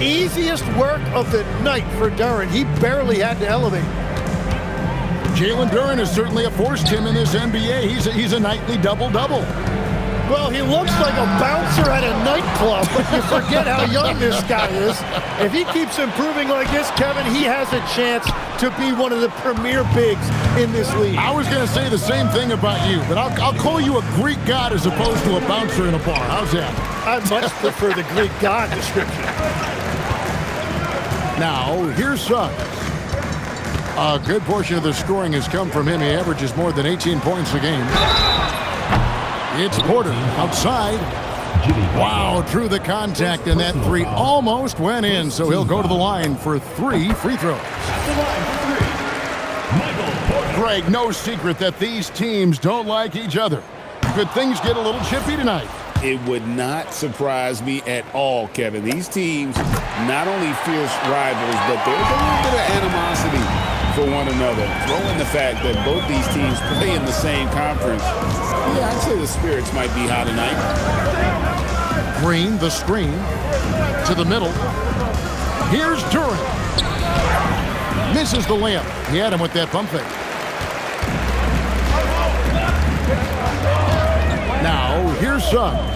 Easiest work of the night for Duren. He barely had to elevate. Jalen Duren is certainly a force, Tim, in this NBA. He's a nightly double-double. Well, he looks like a bouncer at a nightclub, but you forget how young this guy is. If he keeps improving like this, Kevin, he has a chance to be one of the premier bigs in this league. I was going to say the same thing about you, but I'll call you a Greek god as opposed to a bouncer in a bar. How's that? I much prefer the Greek god description. Now, here's Suggs. A good portion of the scoring has come from him. He averages more than 18 points a game. It's Porter outside. Wow, through the contact, and that three almost went in, so he'll go to the line for 3 free throws. Greg, no secret that these teams don't like each other. Could things get a little chippy tonight? It would not surprise me at all, Kevin. These teams not only fierce rivals, but there's a little bit of animosity for one another. Throw in the fact that both these teams play in the same conference. Yeah, I'd say the spirits might be high tonight. Green, the screen, to the middle. Here's Duren. Misses the layup. He had him with that pump fake. Now, here's Suggs.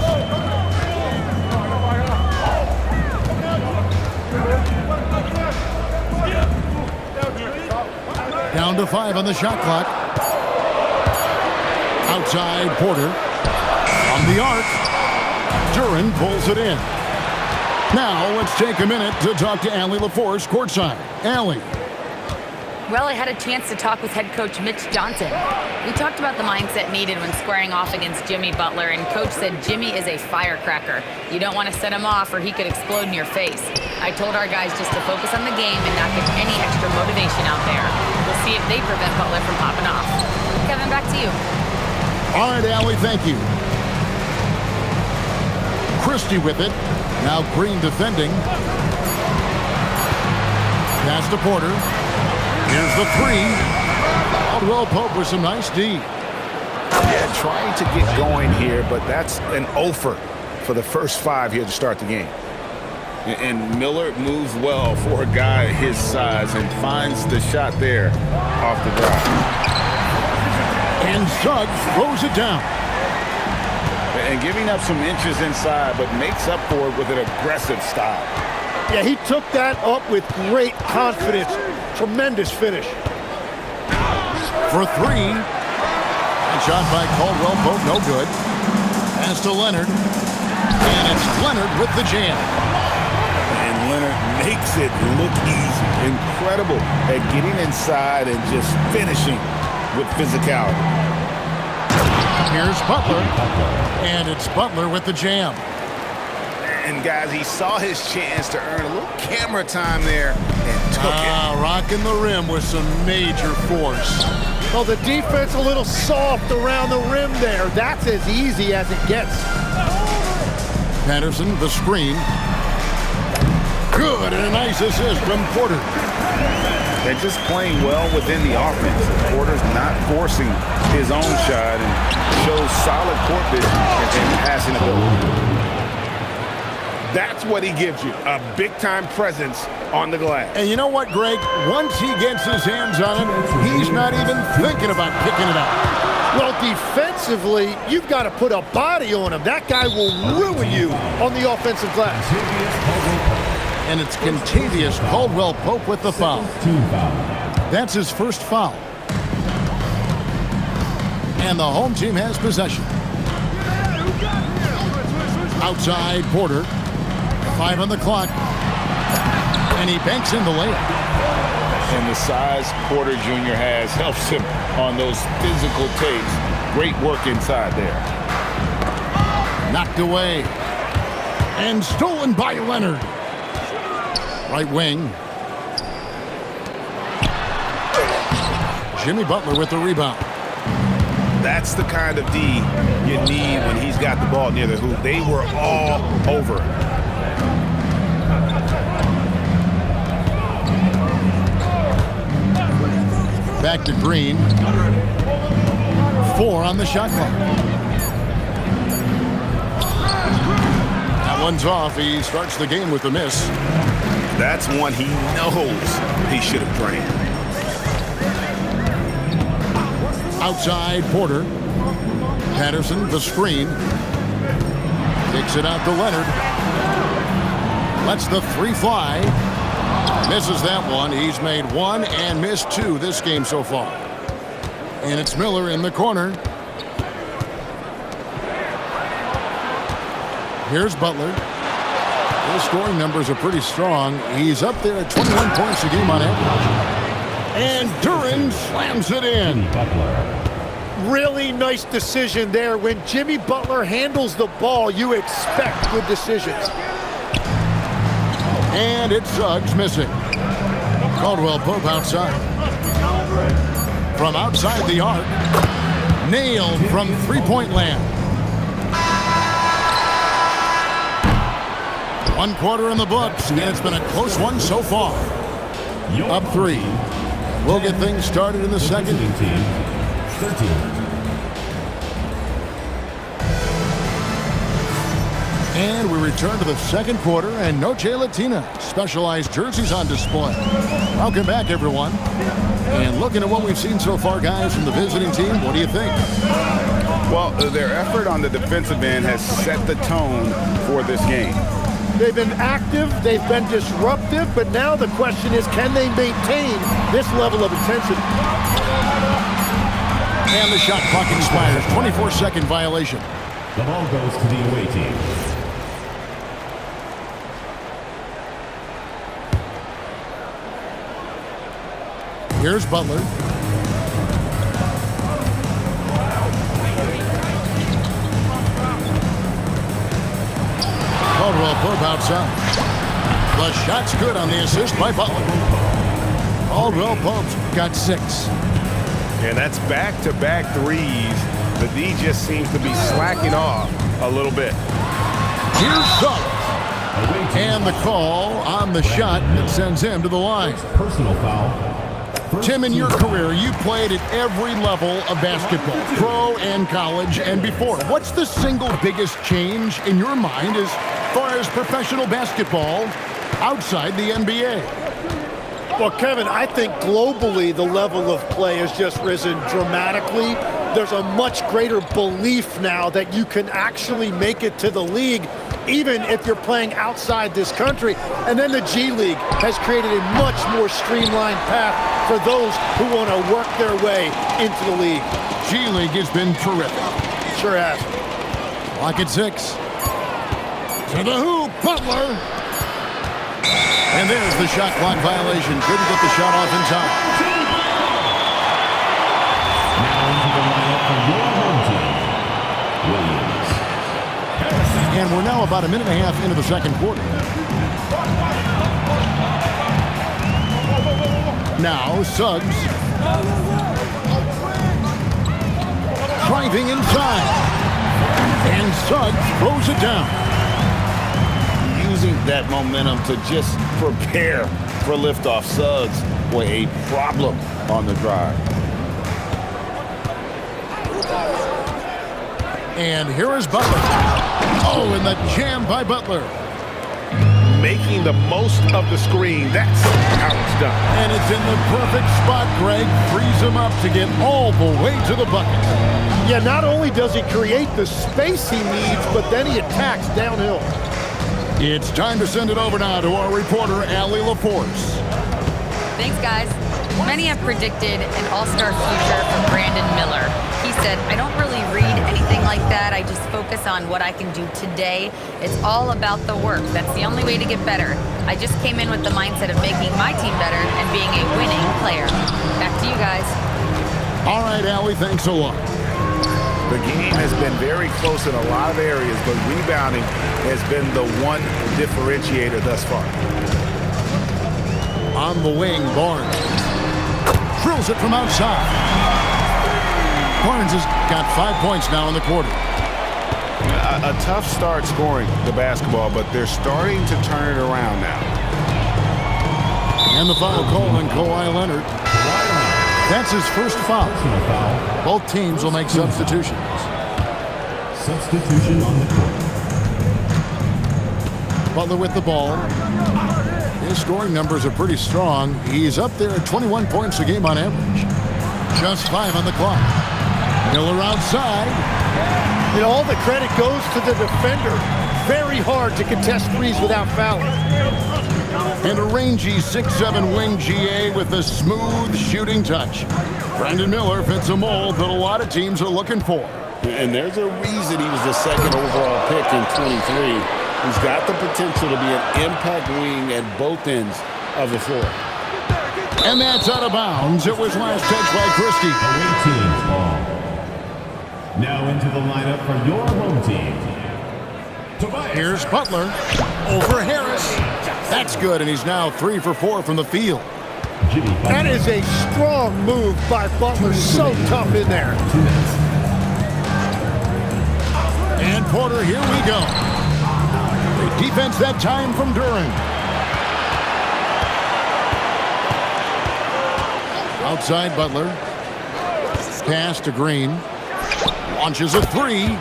Down to 5 on the shot clock. Outside, Porter. On the arc. Duren pulls it in. Now, let's take a minute to talk to Allie LaForce courtside. Allie. Well, I had a chance to talk with head coach Mitch Johnson. We talked about the mindset needed when squaring off against Jimmy Butler, and coach said Jimmy is a firecracker. You don't want to set him off or he could explode in your face. I told our guys just to focus on the game and not get any extra motivation out there. We'll see if they prevent Butler from popping off. Kevin, back to you. All right, Allie, thank you. Christie with it. Now Green defending. Pass to Porter. Here's the three. Caldwell Pope with some nice D. Yeah, trying to get going here, but that's an offer for the first 5 here to start the game. And Miller moves well for a guy his size and finds the shot there off the drive. And Suggs throws it down. And giving up some inches inside, but makes up for it with an aggressive style. Yeah, he took that up with great confidence. Tremendous finish. For 3. And shot by Caldwell Pope, no good. Pass to Leonard. And it's Leonard with the jam. And Leonard makes it look easy. Incredible at getting inside and just finishing with physicality. Here's Butler. And it's Butler with the jam. And guys, he saw his chance to earn a little camera time there and took it. Rocking the rim with some major force. Well, the defense a little soft around the rim there. That's as easy as it gets. Patterson, the screen. Good, and a nice assist from Porter. They're just playing well within the offense. Porter's not forcing his own shot and shows solid court vision and passing ability. That's what he gives you, a big-time presence on the glass. And you know what, Greg? Once he gets his hands on it, he's not even thinking about picking it up. Well, defensively, you've got to put a body on him. That guy will ruin you on the offensive glass. And it's Contavious Caldwell Pope with the foul. That's his first foul. And the home team has possession. Outside, Porter. 5 on the clock. And he banks in the layup. And the size Porter Jr. has helps him on those physical takes. Great work inside there. Knocked away. And stolen by Leonard. Right wing. Jimmy Butler with the rebound. That's the kind of D you need when he's got the ball near the hoop. They were all over it. Back to Green. 4 on the shot clock. one's off. He starts the game with a miss. That's one he knows he should have drained. Outside, Porter. Patterson, the screen. Kicks it out to Leonard. Lets the three fly. Misses that one. He's made one and missed two this game so far. And it's Miller in the corner. Here's Butler. His scoring numbers are pretty strong. He's up there at 21 points a game on average. And Duran slams it in. Really nice decision there. When Jimmy Butler handles the ball, you expect good decisions. And it's Suggs missing. Caldwell Pope outside. From outside the arc. Nailed from three-point land. One quarter in the books, and it's been a close one so far. Up three. We'll get things started in the second. And we return to the second quarter, and Noche Latina. Specialized jerseys on display. Welcome back, everyone. And looking at what we've seen so far, guys, from the visiting team, what do you think? Well, their effort on the defensive end has set the tone for this game. They've been active, they've been disruptive, but now the question is, can they maintain this level of intensity? And the shot clock expires. 24-second violation. The ball goes to the away team. Here's Butler. Caldwell Pope outside. The shot's good on the assist by Butler. Caldwell Pope's got 6. And that's back-to-back threes. The D just seems to be slacking off a little bit. Here's Suggs. And the call on the shot that sends him to the line. Personal foul. Tim, in your career, you played at every level of basketball, pro and college and before. What's the single biggest change in your mind as far as professional basketball outside the NBA? Well, Kevin, I think globally the level of play has just risen dramatically. There's a much greater belief now that you can actually make it to the league, even if you're playing outside this country. And then the G League has created a much more streamlined path for those who want to work their way into the league. G League has been terrific. Sure has. Clock at 6. To the hoop, Butler. And there's the shot clock violation. Couldn't get the shot off in time. Now into the lineup for your home team, Williams. And we're now about a minute and a half into the second quarter. Now Suggs. Driving inside. And Suggs throws it down. Using that momentum to just prepare for liftoff. Suggs, boy, a problem on the drive. And here is Butler. Oh, and the jam by Butler. Making the most of the screen. That's how it's done. And it's in the perfect spot, Greg. Frees him up to get all the way to the bucket. Yeah, not only does he create the space he needs, but then he attacks downhill. It's time to send it over now to our reporter, Allie LaForce. Thanks, guys. Many have predicted an all-star future for Brandon Miller. He said, I don't really read anything like that. I just focus on what I can do today. It's all about the work. That's the only way to get better. I just came in with the mindset of making my team better and being a winning player. Back to you guys. All right, Allie, thanks a lot. The game has been very close in a lot of areas, but rebounding has been the one differentiator thus far. On the wing, Barnes. Drills it from outside. Barnes has got 5 points now in the quarter. A tough start scoring the basketball, but they're starting to turn it around now. And the foul call on Kawhi Leonard. That's his first foul. Both teams will make substitutions. Substitution on the court. 10 Butler with the ball. His scoring numbers are pretty strong. He's up there at 21 points a game on average. Just 5 on the clock. Miller outside. And all the credit goes to the defender. Very hard to contest threes without fouling. And a rangy 6'7" wing GA with a smooth shooting touch. Brandon Miller fits a mold that a lot of teams are looking for. And there's a reason he was the second overall pick in 23. He's got the potential to be an impact wing at both ends of the floor. And that's out of bounds. It was last touched by Christie. Away team's ball. Now into the lineup for your home team. Tobias. Here's Butler over Harris. That's good, and he's now 3 for 4 from the field. That is a strong move by Butler. So tough in there. 2 minutes. And Porter, here we go. Great defense that time from Duran. Outside Butler. Pass to Green. Launches a 3.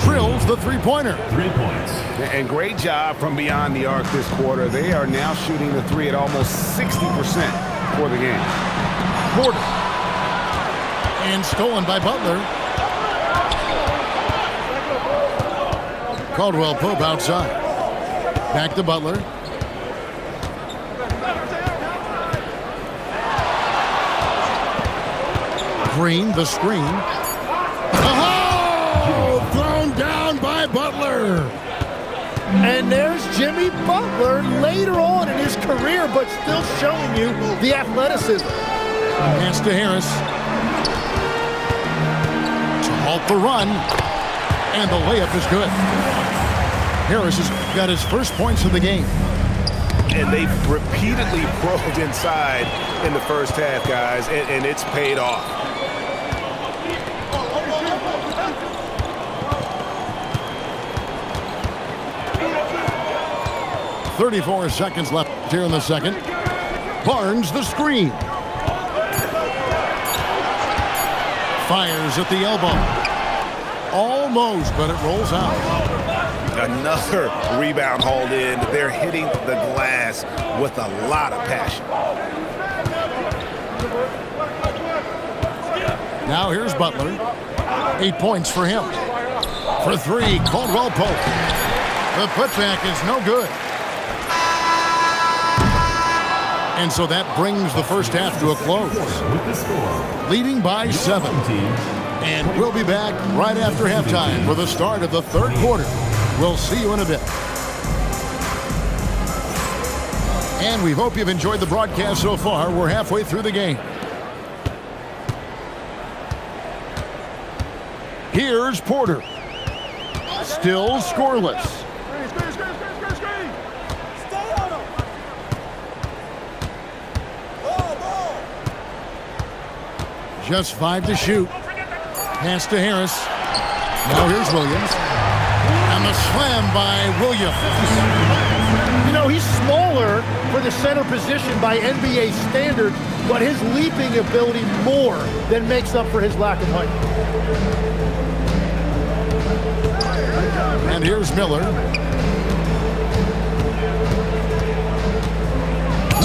Drills the three-pointer. 3 points. And great job from beyond the arc this quarter. They are now shooting the 3 at almost 60% for the game. Porter. And stolen by Butler. Caldwell Pope outside. Back to Butler. Green, the screen. Oh! Thrown down by Butler. And there's Jimmy Butler later on in his career, but still showing you the athleticism. Pass to Harris. To halt the run. And the layup is good. Harris has got his first points of the game. And they've repeatedly probed inside in the first half, guys, and it's paid off. .34 seconds left here in the second. Barnes the screen. Fires at the elbow. Almost, but it rolls out. Another rebound hauled in. They're hitting the glass with a lot of passion. Now here's Butler. 8 points for him. For 3, Caldwell Pope. The putback is no good. And so that brings the first half to a close. With the score. Leading by 7. And we'll be back right after halftime for the start of the third quarter. We'll see you in a bit. And we hope you've enjoyed the broadcast so far. We're halfway through the game. Here's Porter. Still scoreless. Just 5 to shoot. Pass to Harris. Now here's Williams. And the slam by Williams. You know, he's smaller for the center position by NBA standards, but his leaping ability more than makes up for his lack of height. And here's Miller.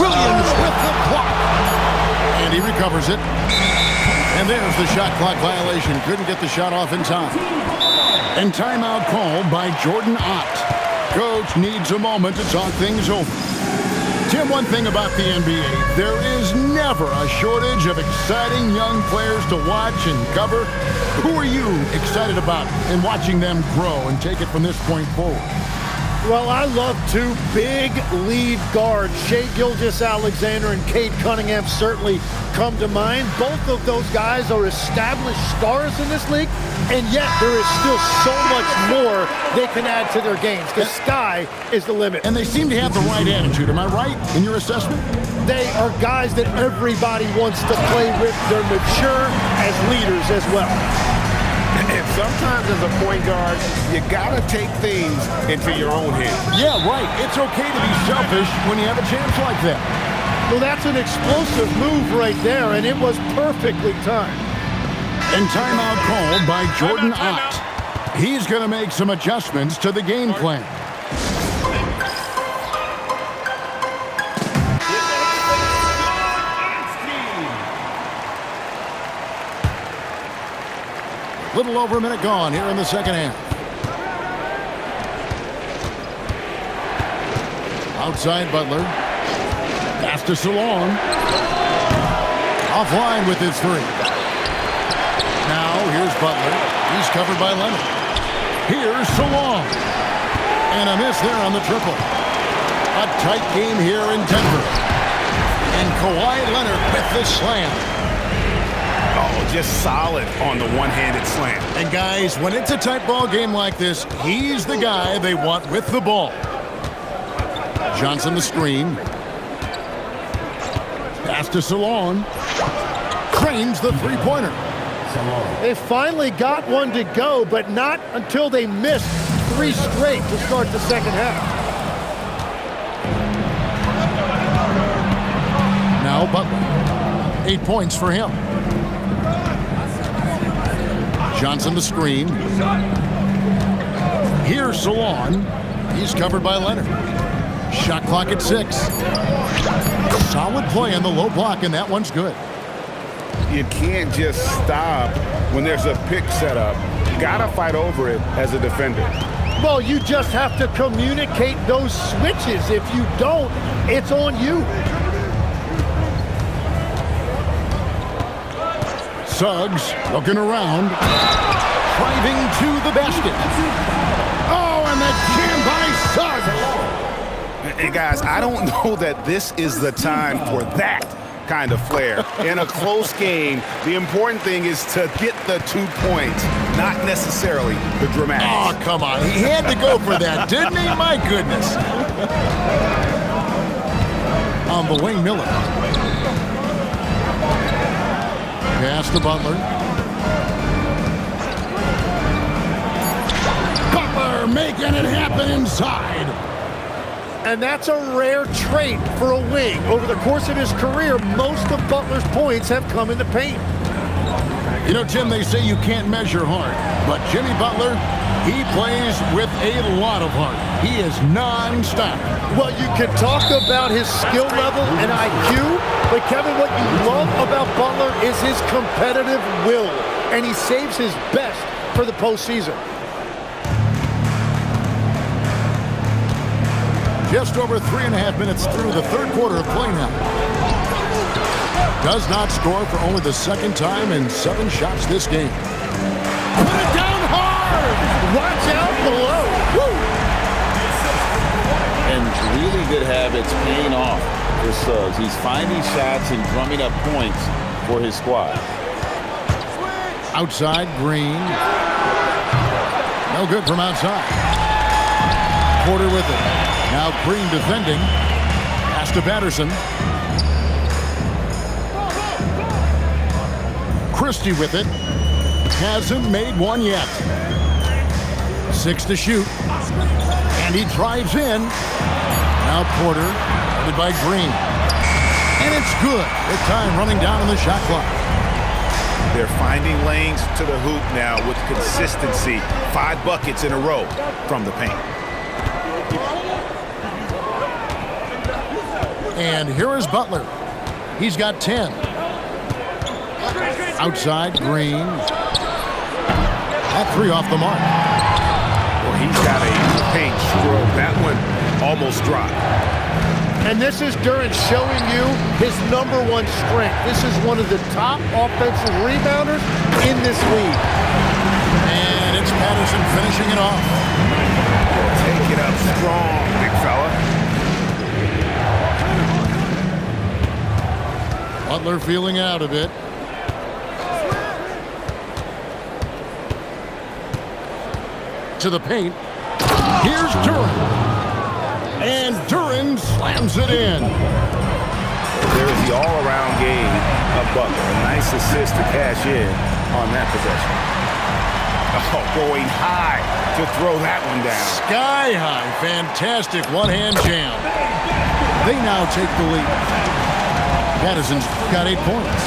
Williams with the block. And he recovers it. And there's the shot clock violation. Couldn't get the shot off in time. And timeout called by Jordan Ott. Coach needs a moment to talk things over. Tim, one thing about the NBA, there is never a shortage of exciting young players to watch and cover. Who are you excited about in watching them grow and take it from this point forward? Well, I love 2 big lead guards. Shai Gilgeous-Alexander and Cade Cunningham certainly come to mind. Both of those guys are established stars in this league, and yet there is still so much more they can add to their games. The sky is the limit. And they seem to have the right attitude. Am I right in your assessment? They are guys that everybody wants to play with. They're mature as leaders as well. And sometimes as a point guard, you gotta take things into your own hands. Yeah, right. It's okay to be selfish when you have a chance like that. Well, that's an explosive move right there, and it was perfectly timed. And timeout called by Jordan Ott. He's going to make some adjustments to the game plan. Little over a minute gone here in the second half. Outside Butler. Pass to Salon. Offline with his three. Now here's Butler. He's covered by Leonard. Here's Salon. And a miss there on the triple. A tight game here in Denver. And Kawhi Leonard with the slam. Oh, just solid on the one-handed slam. And guys, when it's a tight ball game like this, he's the guy they want with the ball. Johnson the screen. Pass to Salon. Cranes the three-pointer. They finally got one to go, but not until they missed 3 straight to start the second half. Now Butler. 8 points for him. Johnson the screen. Here's Salon. He's covered by Leonard. Shot clock at 6. Solid play in the low block, and that one's good. You can't just stop when there's a pick set up. You gotta fight over it as a defender. Well, you just have to communicate those switches. If you don't, it's on you. Suggs looking around. Driving to the basket. Oh, and the jam by Suggs. And guys, I don't know that this is the time for that kind of flair. In a close game, the important thing is to get the 2 points, not necessarily the dramatics. Oh, come on. He had to go for that, didn't he? My goodness. On the wing, Miller. Pass to Butler. Butler making it happen inside. And that's a rare trait for a wing. Over the course of his career, most of Butler's points have come in the paint. You know, Jim, they say you can't measure heart, but Jimmy Butler, he plays with a lot of heart. He is non-stop. Well, you can talk about his skill level and IQ, but Kevin, what you love about Butler is his competitive will, and he saves his best for the postseason. Just over 3.5 minutes through the third quarter of play now. Does not score for only the second time in 7 shots this game. Put it down hard! Watch out below. Woo! And really good habits paying off for Suggs. He's finding shots and drumming up points for his squad. Outside, Green. No good from outside. Porter with it. Now Green defending. Pass to Patterson. Christie with it. Hasn't made one yet. 6 to shoot. And he drives in. Now Porter, guarded by Green. And it's good. With time running down on the shot clock. They're finding lanes to the hoop now with consistency. 5 buckets in a row from the paint. And here is Butler. He's got 10. Outside, Green. That 3 off the mark. Well, he's got a paint stroke. That one almost dropped. And this is Duran showing you his #1 strength. This is one of the top offensive rebounders in this league. And it's Patterson finishing it off. Take it up strong, big fella. Butler feeling out a bit. To the paint. Here's Duran. And Duran slams it in. There is the all-around game of Butler. A nice assist to cash in on that possession. Oh, going high to throw that one down. Sky high. Fantastic one-hand jam. They now take the lead. Patterson's got 8 points.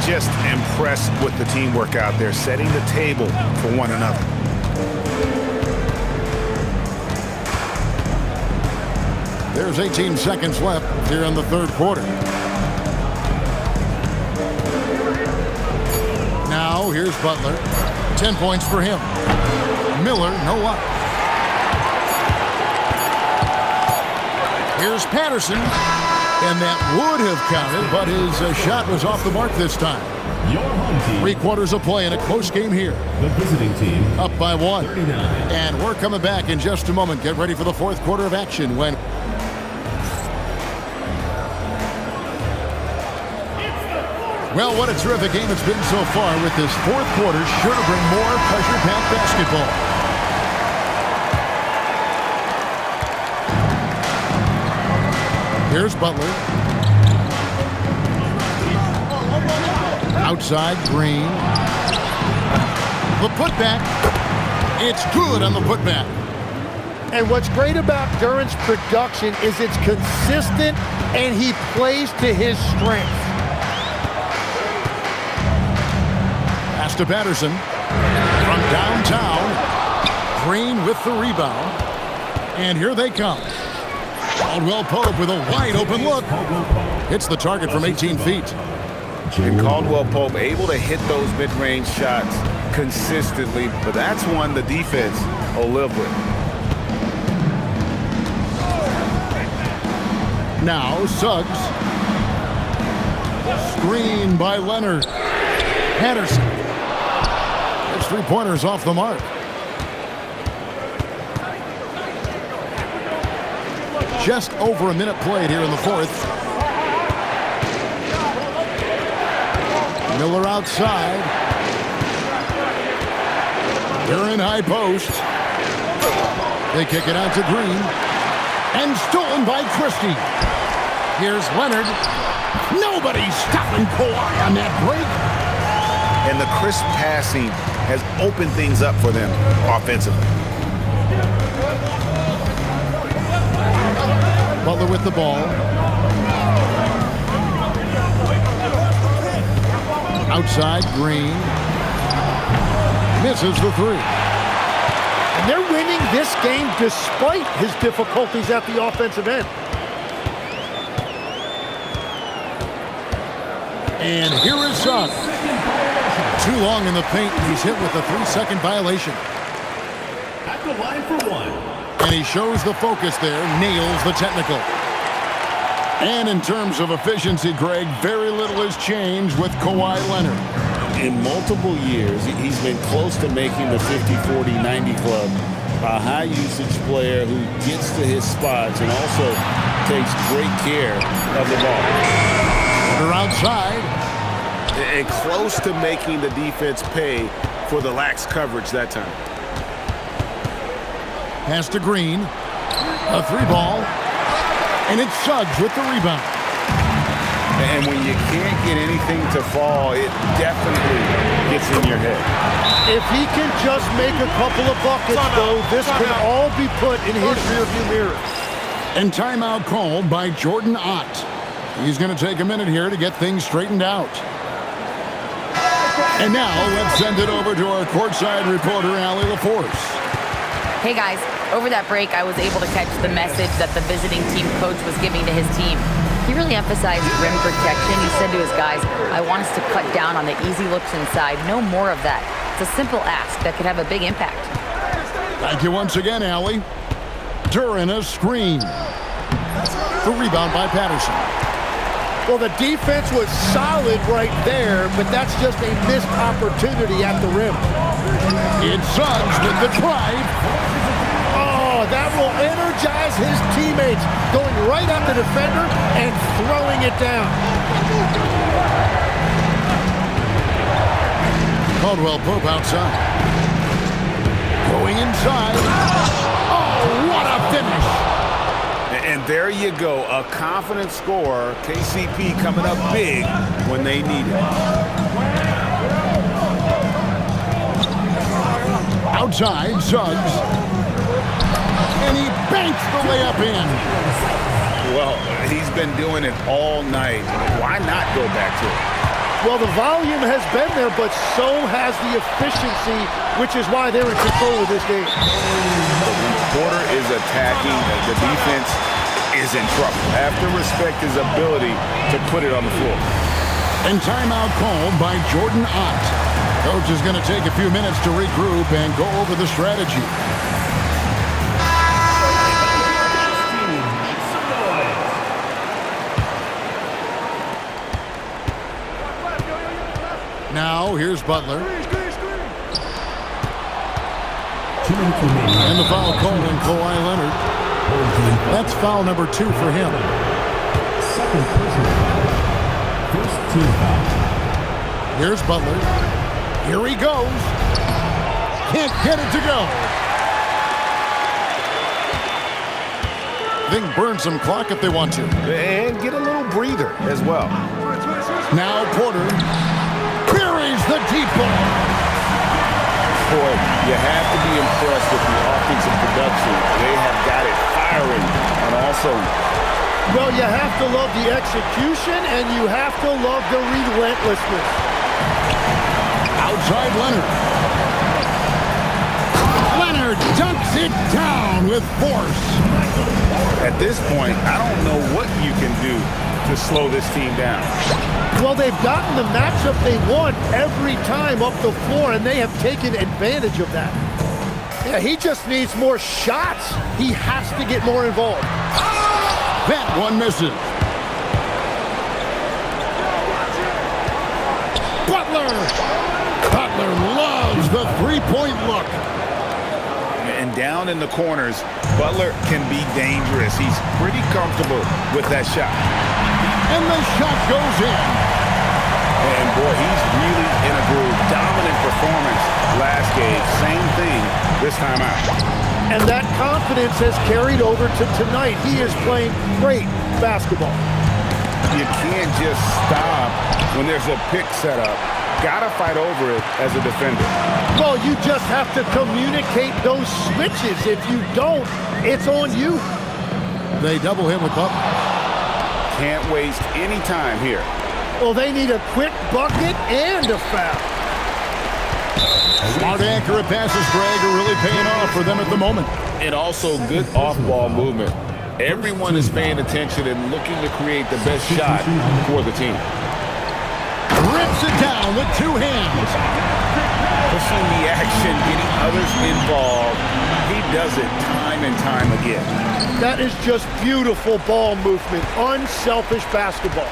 Just impressed with the teamwork out there, setting the table for one another. There's 18 seconds left here in the third quarter. Now here's Butler. 10 points for him. Miller, no luck. Here's Patterson. And that would have counted, but his shot was off the mark this time. Your home team. 3/4 of play in a close game here. The visiting team. Up by 1. 39. And we're coming back in just a moment. Get ready for the 4th quarter of action when... Well, what a terrific game it's been so far with this 4th quarter. Sure to bring more pressure-packed basketball. Here's Butler. Outside, Green. The putback. It's good on the putback. And what's great about Duren's production is it's consistent and he plays to his strength. Pass to Patterson. From downtown. Green with the rebound. And here they come. Caldwell Pope with a wide open look. Hits the target from 18 feet. And Caldwell Pope able to hit those mid-range shots consistently, but that's one the defense will live with. Now Suggs. Screen by Leonard. Patterson. His 3-pointers off the mark. Just over a minute played here in the 4th. Miller outside. They're in high post. They kick it out to Green. And stolen by Christie. Here's Leonard. Nobody's stopping Kawhi on that break. And the crisp passing has opened things up for them offensively. Butler with the ball. Outside, Green. Misses the 3. And they're winning this game despite his difficulties at the offensive end. And here is Suggs. Too long in the paint. He's hit with a 3-second violation. At the line for 1. And he shows the focus there, nails the technical. And in terms of efficiency, Greg, very little has changed with Kawhi Leonard. In multiple years, he's been close to making the 50-40-90 club. A high-usage player who gets to his spots and also takes great care of the ball. They're outside. And close to making the defense pay for the lax coverage that time. Pass to Green. A 3-ball. And it's Suggs with the rebound. And when you can't get anything to fall, it definitely gets in your head. If he can just make a couple of buckets, though, this can all be put in his rearview mirror. And timeout called by Jordan Ott. He's going to take a minute here to get things straightened out. And now let's send it over to our courtside reporter, Allie LaForce. Hey guys, over that break, I was able to catch the message that the visiting team coach was giving to his team. He really emphasized rim protection. He said to his guys, I want us to cut down on the easy looks inside. No more of that. It's a simple ask that could have a big impact. Thank you once again, Allie. Duren a screen. The rebound by Patterson. Well, the defense was solid right there, but that's just a missed opportunity at the rim. It's Suggs with the drive. Oh, that will energize his teammates, going right at the defender and throwing it down. Caldwell Pope outside. Going inside. Oh, what a finish. And there you go, a confident scorer. KCP coming up big when they need it. Outside, Suggs. And he banks the layup in. Well, he's been doing it all night. Why not go back to it? Well, the volume has been there, but so has the efficiency, which is why they're in control of this game. When Porter is attacking, the defense is in trouble. Have to respect his ability to put it on the floor. And timeout called by Jordan Ott. Coach is going to take a few minutes to regroup and go over the strategy. Now, here's Butler. And the foul called on Kawhi Leonard. That's foul number 2 for him. Second personal foul. First team foul. Here's Butler. Here he goes. Can't get it to go. They can burn some clock if they want to. And get a little breather as well. Now Porter buries the deep ball. Boy, you have to be impressed with the offensive production. They have got it firing. And also, Well, you have to love the execution, and you have to love the relentlessness. Outside Leonard. Leonard dunks it down with force. At this point, I don't know what you can do to slow this team down. Well, they've gotten the matchup they want every time up the floor, and they have taken advantage of that. Yeah, he just needs more shots. He has to get more involved. That one misses. Butler loves the three-point look. And down in the corners, Butler can be dangerous. He's pretty comfortable with that shot. And the shot goes in. And boy, he's really in a groove. Dominant performance last game. Same thing this time out. And that confidence has carried over to tonight. He is playing great basketball. You can't just stop when there's a pick set up. Gotta fight over it as a defender. Well, you just have to communicate those switches. If you don't, it's on you. They double him with Butler. Can't waste any time here. Well, they need a quick bucket and a foul. Smart, accurate passes, Greg, are really paying off for them at the moment. and also good off-ball movement. Everyone is paying attention and looking to create the best shot for the team. Rips it down with two hands. Pushing the action, getting others involved. He does it time and time again. That is just beautiful ball movement, unselfish basketball.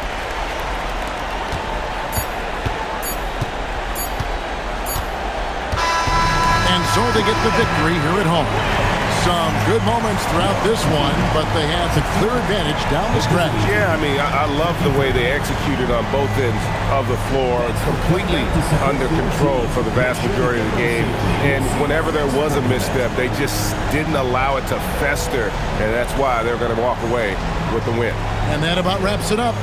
And so they get the victory here at home. Some good moments throughout this one, but they have the clear advantage down the stretch. Yeah, I mean, I love the way they executed on both ends of the floor. Completely under control for the vast majority of the game. And whenever there was a misstep, they just didn't allow it to fester. And that's why they're going to walk away with the win. And that about wraps it up.